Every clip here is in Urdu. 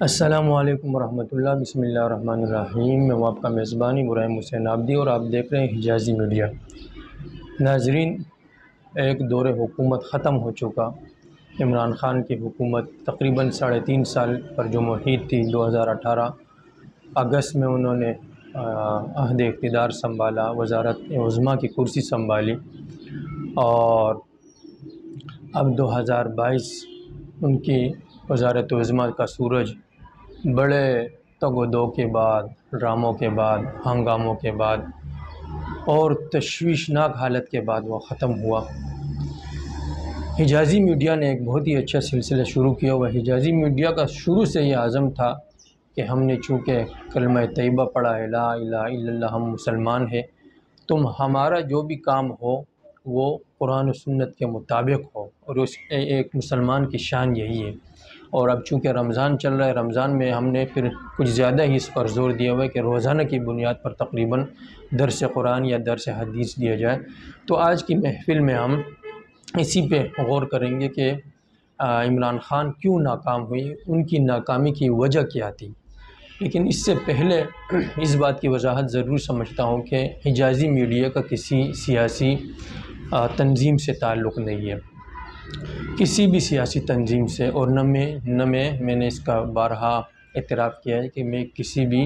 السلام علیکم ورحمۃ اللہ، بسم اللہ الرحمن الرحیم۔ میں آپ کا میزبان ابراہیم حسین عابدی اور آپ دیکھ رہے ہیں حجازی میڈیا۔ ناظرین، ایک دور حکومت ختم ہو چکا۔ عمران خان کی حکومت تقریباً 3.5 سال پر جو محیط تھی، 2018 اگست میں انہوں نے عہد اقتدار سنبھالا، وزارت عظمیٰ کی کرسی سنبھالی، اور اب 2022 ان کی وزارت عظمیٰ کا سورج بڑے تگ و دو کے بعد، ڈراموں کے بعد، ہنگاموں کے بعد اور تشویشناک حالت کے بعد وہ ختم ہوا۔ حجازی میڈیا نے ایک بہت ہی اچھا سلسلہ شروع کیا ہوا۔ حجازی میڈیا کا شروع سے یہ عزم تھا کہ ہم نے چونکہ کلمہ طیبہ پڑھا ہے، لا الہ الا اللہ، ہم مسلمان ہیں، تو ہمارا جو بھی کام ہو وہ قرآن و سنت کے مطابق ہو، اور اس ایک مسلمان کی شان یہی ہے۔ اور اب چونکہ رمضان چل رہا ہے، رمضان میں ہم نے پھر کچھ زیادہ ہی اس پر زور دیا ہوا ہے کہ روزانہ کی بنیاد پر تقریباً درس قرآن یا درس حدیث دیا جائے۔ تو آج کی محفل میں ہم اسی پہ غور کریں گے کہ عمران خان کیوں ناکام ہوئی، ان کی ناکامی کی وجہ کیا تھی۔ لیکن اس سے پہلے اس بات کی وضاحت ضرور سمجھتا ہوں کہ حجازی میڈیا کا کسی سیاسی تنظیم سے تعلق نہیں ہے، کسی بھی سیاسی تنظیم سے، اور نہ میں نے اس کا بارہا اعتراف کیا ہے کہ میں کسی بھی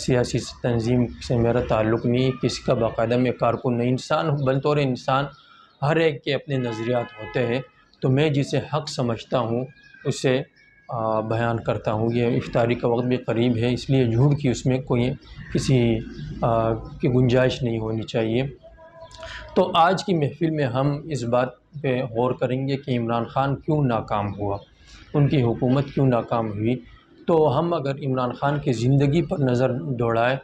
سیاسی تنظیم سے میرا تعلق نہیں، کسی کا باقاعدہ میں کارکن نہیں۔ انسان بطور انسان ہر ایک کے اپنے نظریات ہوتے ہیں، تو میں جسے حق سمجھتا ہوں اسے بیان کرتا ہوں۔ یہ افطاری کا وقت بھی قریب ہے، اس لیے جھوٹ کی اس میں کوئی کسی کی گنجائش نہیں ہونی چاہیے۔ تو آج کی محفل میں ہم اس بات پہ غور کریں گے کہ عمران خان کیوں ناکام ہوا، ان کی حکومت کیوں ناکام ہوئی۔ تو ہم اگر عمران خان کی زندگی پر نظر دوڑائیں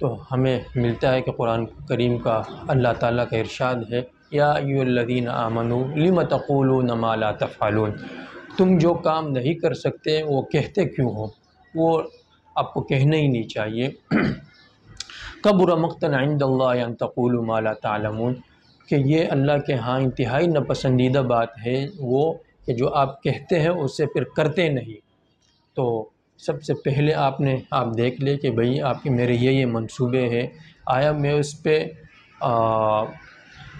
تو ہمیں ملتا ہے کہ قرآن کریم کا اللہ تعالیٰ کا ارشاد ہے، یا ایھا الذین آمنوا لم تقولون ما لا تفعلون، تم جو کام نہیں کر سکتے وہ کہتے کیوں ہو، وہ آپ کو کہنا ہی نہیں چاہیے۔ کبر مقتا عند اللہ ان تقولوا ما لا تعلمون، کہ یہ اللہ کے ہاں انتہائی ناپسندیدہ بات ہے وہ کہ جو آپ کہتے ہیں اسے پھر کرتے نہیں۔ تو سب سے پہلے آپ دیکھ لیں کہ بھئی آپ کے میرے یہ منصوبے ہیں، آیا میں اس پہ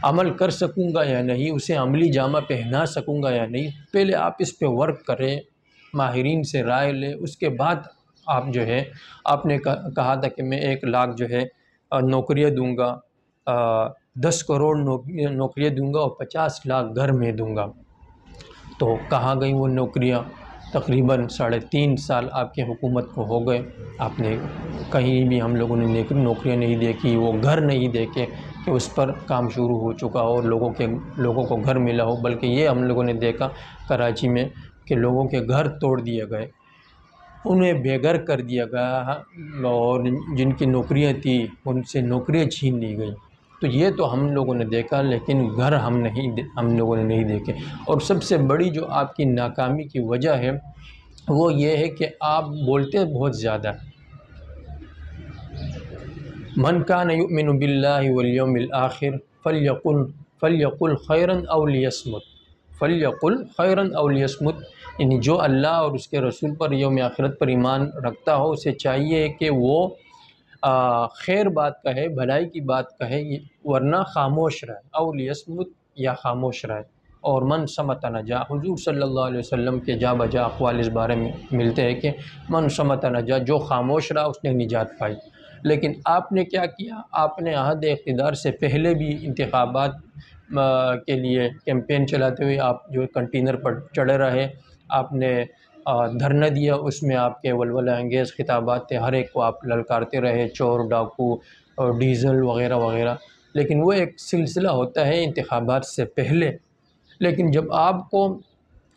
عمل کر سکوں گا یا نہیں، اسے عملی جامہ پہنا سکوں گا یا نہیں۔ پہلے آپ اس پہ ورک کریں، ماہرین سے رائے لیں، اس کے بعد آپ جو ہے، آپ نے کہا تھا کہ میں 1 لاکھ جو ہے نوکریاں دوں گا، 10 کروڑ نوکریاں دوں گا اور 50 لاکھ گھر میں دوں گا۔ تو کہاں گئی وہ نوکریاں؟ تقریباً 3.5 سال آپ کی حکومت کو ہو گئے، آپ نے کہیں بھی ہم لوگوں نے نوکریاں نہیں دیکھی، وہ گھر نہیں دیکھے کہ اس پر کام شروع ہو چکا ہو اور لوگوں کو گھر ملا ہو، بلکہ یہ ہم لوگوں نے دیکھا کراچی میں کہ لوگوں کے گھر توڑ دیے گئے، انہیں بے گھر کر دیا گیا، اور جن کی نوکریاں تھیں ان سے نوکریاں چھین لی گئی۔ تو یہ تو ہم لوگوں نے دیکھا، لیکن گھر ہم لوگوں نے نہیں دیکھے۔ اور سب سے بڑی جو آپ کی ناکامی کی وجہ ہے وہ یہ ہے کہ آپ بولتے بہت زیادہ۔ من کان یؤمن باللہ والیوم الآخر فلیقل خیرا او لیصمت، یعنی جو اللہ اور اس کے رسول پر، یوم آخرت پر ایمان رکھتا ہو، اسے چاہیے کہ وہ خیر بات کہے، بھلائی کی بات کہے، ورنہ خاموش رہے، او لیصمت، یا خاموش رہے۔ اور من صمت نجا، حضور صلی اللہ علیہ وسلم کے جا بجا اقوال اس بارے میں ملتے ہیں کہ من صمت نجا، جو خاموش رہا اس نے نجات پائی۔ لیکن آپ نے کیا کیا؟ آپ نے عہد اقتدار سے پہلے بھی انتخابات کے لیے کیمپین چلاتے ہوئے آپ جو کنٹینر پر چڑھے رہے، آپ نے دھرنا دیا، اس میں آپ کے ولولہ انگیز خطابات تھے، ہر ایک کو آپ للکارتے رہے، چور ڈاکو اور ڈیزل وغیرہ وغیرہ۔ لیکن وہ ایک سلسلہ ہوتا ہے انتخابات سے پہلے، لیکن جب آپ کو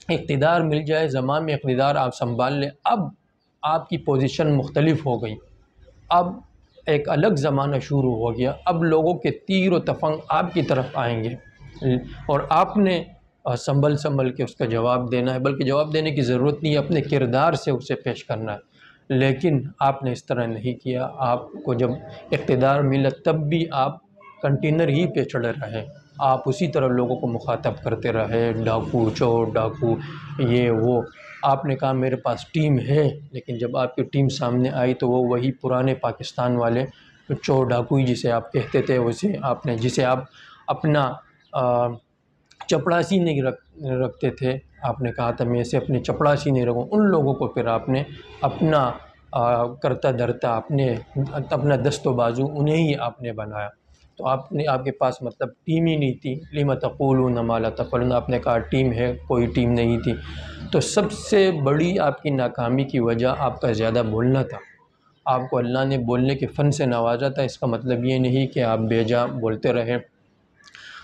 اقتدار مل جائے، زمام اقتدار آپ سنبھال لیں، اب آپ کی پوزیشن مختلف ہو گئی، اب ایک الگ زمانہ شروع ہو گیا، اب لوگوں کے تیر و تفنگ آپ کی طرف آئیں گے، اور آپ نے سنبھل کے اس کا جواب دینا ہے، بلکہ جواب دینے کی ضرورت نہیں ہے، اپنے کردار سے اسے پیش کرنا ہے۔ لیکن آپ نے اس طرح نہیں کیا، آپ کو جب اقتدار ملا تب بھی آپ کنٹینر ہی پہ چڑھے رہے، آپ اسی طرح لوگوں کو مخاطب کرتے رہے، ڈاکو، چور ڈاکو، یہ وہ۔ آپ نے کہا میرے پاس ٹیم ہے، لیکن جب آپ کی ٹیم سامنے آئی تو وہ وہی پرانے پاکستان والے چور ڈاکوئی جسے آپ کہتے تھے، جسے آپ اپنا چپڑاسی نہیں رکھتے تھے، آپ نے کہا تھا میں اسے اپنے چپڑاسی نہیں رکھوں، ان لوگوں کو پھر آپ نے اپنا کرتا دھرتا اپنا دست و بازو انہیں ہی آپ نے بنایا۔ تو آپ کے پاس مطلب ٹیم ہی نہیں تھی، لم تقولون ما لا تفعلون، آپ نے کہا ٹیم ہے، کوئی ٹیم نہیں تھی۔ تو سب سے بڑی آپ کی ناکامی کی وجہ آپ کا زیادہ بولنا تھا۔ آپ کو اللہ نے بولنے کے فن سے نوازا تھا، اس کا مطلب یہ نہیں کہ آپ بے جا بولتے رہے۔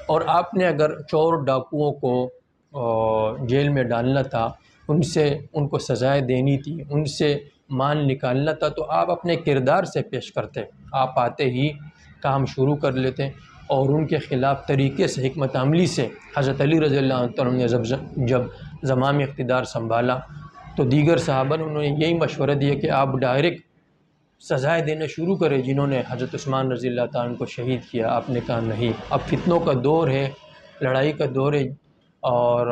اور آپ نے اگر چور ڈاکوؤں کو جیل میں ڈالنا تھا، ان کو سزائیں دینی تھی، ان سے مال نکالنا تھا، تو آپ اپنے کردار سے پیش کرتے۔ آپ آتے ہی کام شروع کر لیتے اور ان کے خلاف طریقے سے، حکمت عملی سے۔ حضرت علی رضی اللہ عنہ نے جب زمام اقتدار سنبھالا تو دیگر صحابہ نے انہوں نے یہی مشورہ دیا کہ آپ ڈائریکٹ سزائیں دینا شروع کریں جنہوں نے حضرت عثمان رضی اللہ تعالیٰ عنہ کو شہید کیا۔ آپ نے کہا نہیں، اب فتنوں کا دور ہے، لڑائی کا دور ہے اور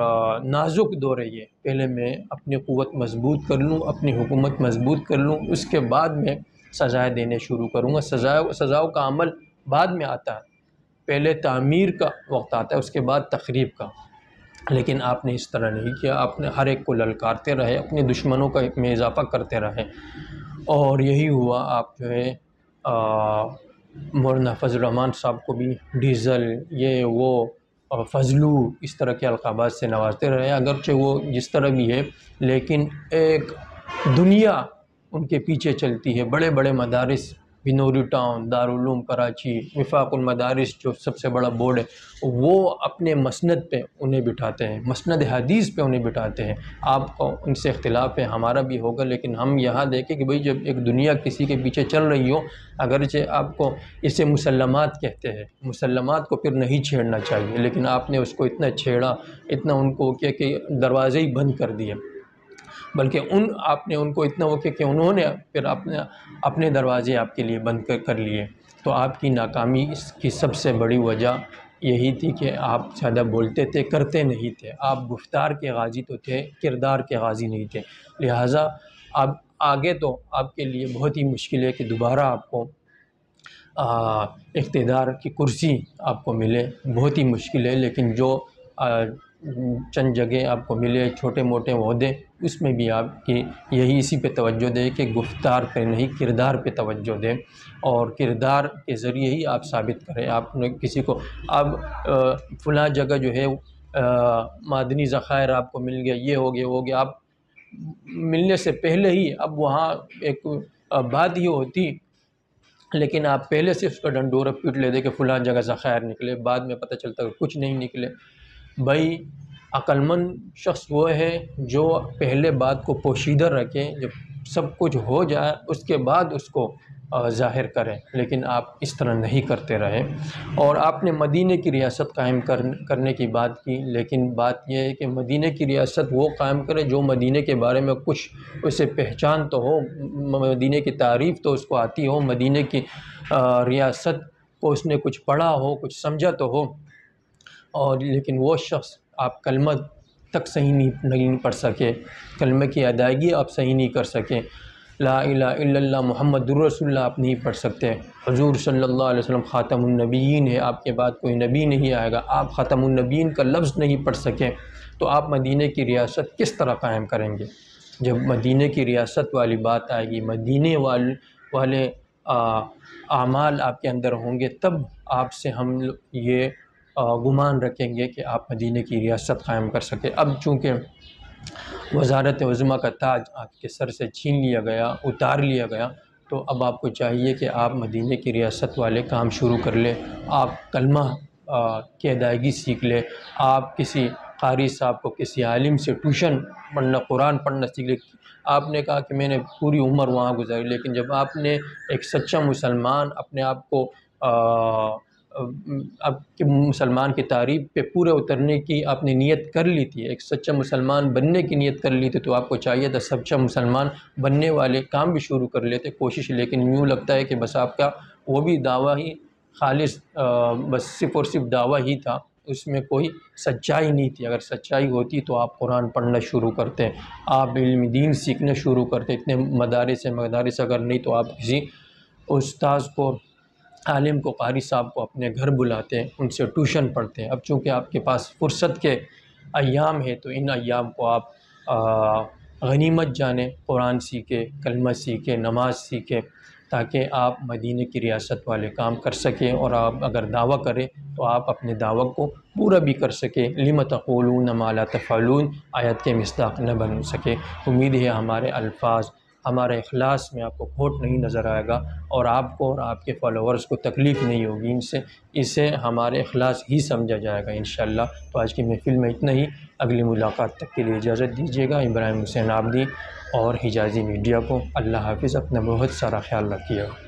نازک دور ہے، یہ پہلے میں اپنی قوت مضبوط کر لوں، اپنی حکومت مضبوط کر لوں، اس کے بعد میں سزائیں دینے شروع کروں گا۔ سزاؤں کا عمل بعد میں آتا ہے، پہلے تعمیر کا وقت آتا ہے، اس کے بعد تخریب کا۔ لیکن آپ نے اس طرح نہیں کیا، آپ نے ہر ایک کو للکارتے رہے، اپنے دشمنوں کا میں اضافہ کرتے رہے، اور یہی ہوا۔ آپ جو ہے مولانا فضل الرحمان صاحب کو بھی ڈیزل، یہ وہ فضلو، اس طرح کے القابات سے نوازتے رہے، اگرچہ وہ جس طرح بھی ہے، لیکن ایک دنیا ان کے پیچھے چلتی ہے۔ بڑے بڑے مدارس، بنوری ٹاؤن، دارالعلوم کراچی، وفاق المدارس جو سب سے بڑا بورڈ ہے، وہ اپنے مسند پہ انہیں بٹھاتے ہیں، مسند حدیث پہ انہیں بٹھاتے ہیں۔ آپ کو ان سے اختلاف ہے، ہمارا بھی ہوگا، لیکن ہم یہاں دیکھیں کہ بھئی جب ایک دنیا کسی کے پیچھے چل رہی ہو، اگرچہ آپ کو اسے مسلمات کہتے ہیں، مسلمات کو پھر نہیں چھیڑنا چاہیے، لیکن آپ نے اس کو اتنا چھیڑا، اتنا ان کو کیا کہ دروازے ہی بند کر دیے، بلکہ آپ نے ان کو اتنا وہ کہ انہوں نے پھر اپنے دروازے آپ کے لیے بند کر لیے۔ تو آپ کی ناکامی اس کی سب سے بڑی وجہ یہی تھی کہ آپ زیادہ بولتے تھے، کرتے نہیں تھے۔ آپ گفتار کے غازی تو تھے، کردار کے غازی نہیں تھے، لہٰذا اب آگے تو آپ کے لیے بہت ہی مشکل ہے کہ دوبارہ آپ کو اقتدار کی کرسی آپ کو ملے، بہت ہی مشکل ہے۔ لیکن جو چند جگہ آپ کو ملے، چھوٹے موٹے عہدے، اس میں بھی آپ کی یہی اسی پہ توجہ دیں کہ گفتار پہ نہیں، کردار پہ توجہ دیں، اور کردار کے ذریعے ہی آپ ثابت کریں۔ آپ نے کسی کو اب فلاں جگہ جو ہے معدنی ذخائر آپ کو مل گیا، یہ ہو گیا وہ ہو گیا، آپ ملنے سے پہلے ہی اب وہاں ایک بات یہ ہوتی، لیکن آپ پہلے سے اس کا ڈنڈورا پیٹ لیتے کہ فلاں جگہ ذخائر نکلے، بعد میں پتہ چلتا کہ کچھ نہیں نکلے۔ بھائی عقل مند شخص وہ ہے جو پہلے بات کو پوشیدہ رکھے، جب سب کچھ ہو جائے اس کے بعد اس کو ظاہر کریں، لیکن آپ اس طرح نہیں کرتے رہے۔ اور آپ نے مدینہ کی ریاست قائم کرنے کی بات کی، لیکن بات یہ ہے کہ مدینہ کی ریاست وہ قائم کرے جو مدینہ کے بارے میں کچھ اسے پہچان تو ہو، مدینہ کی تعریف تو اس کو آتی ہو، مدینہ کی ریاست کو اس نے کچھ پڑھا ہو، کچھ سمجھا تو ہو۔ اور لیکن وہ شخص، آپ کلمہ تک صحیح نہیں پڑھ سکے، کلمہ کی ادائیگی آپ صحیح نہیں کر سکے، لا الہ الا اللہ محمد الرسول اللہ آپ نہیں پڑھ سکتے، حضور صلی اللہ علیہ وسلم خاتم النبیین ہے، آپ کے بعد کوئی نبی نہیں آئے گا، آپ خاتم النبیین کا لفظ نہیں پڑھ سکے، تو آپ مدینہ کی ریاست کس طرح قائم کریں گے؟ جب مدینہ کی ریاست والی بات آئے گی، مدینہ والے اعمال آپ کے اندر ہوں گے، تب آپ سے ہم یہ گمان رکھیں گے کہ آپ مدینہ کی ریاست قائم کر سکے۔ اب چونکہ وزارت عظمیٰ کا تاج آپ کے سر سے چھین لیا گیا، اتار لیا گیا، تو اب آپ کو چاہیے کہ آپ مدینہ کی ریاست والے کام شروع کر لیں، آپ کلمہ کی ادائیگی سیکھ لیں، آپ کسی قاری صاحب کو، کسی عالم سے ٹیوشن پڑھنا، قرآن پڑھنا سیکھ لیں۔ آپ نے کہا کہ میں نے پوری عمر وہاں گزاری، لیکن جب آپ نے ایک سچا مسلمان اپنے آپ کو آپ کے مسلمان کی تعریف پہ پورے اترنے کی آپ نے نیت کر لی تھی، ایک سچا مسلمان بننے کی نیت کر لی تھی، تو آپ کو چاہیے تھا سچا مسلمان بننے والے کام بھی شروع کر لیتے، کوشش۔ لیکن یوں لگتا ہے کہ بس آپ کا وہ بھی دعویٰ ہی خالص بس صرف اور صرف دعویٰ ہی تھا، اس میں کوئی سچائی نہیں تھی. اگر سچائی ہوتی تو آپ قرآن پڑھنا شروع کرتے, آپ علم دین سیکھنا شروع کرتے. اتنے مدارس اگر نہیں تو آپ کسی استاذ کو, عالم کو, قاری صاحب کو اپنے گھر بلاتے, ان سے ٹیوشن پڑھتے. اب چونکہ آپ کے پاس فرصت کے ایام ہے تو ان ایام کو آپ غنیمت جانیں, قرآن سیکھیں, کلمہ سیکھیں, نماز سیکھیں, تاکہ آپ مدینہ کی ریاست والے کام کر سکیں. اور آپ اگر دعویٰ کریں تو آپ اپنے دعویٰ کو پورا بھی کر سکیں. لم تقولون ما لا تفعلون آیت کے مصداق نہ بن سکے. امید ہے ہمارے الفاظ, ہمارے اخلاص میں آپ کو کھوٹ نہیں نظر آئے گا, اور آپ کو اور آپ کے فالوورز کو تکلیف نہیں ہوگی ان سے. اسے ہمارے اخلاص ہی سمجھا جائے گا انشاءاللہ. تو آج کی محفل میں اتنا ہی. اگلی ملاقات تک کے لیے اجازت دیجیے گا. ابراہیم حسین عابدی اور حجازی میڈیا کو اللہ حافظ. اپنا بہت سارا خیال رکھیے گا.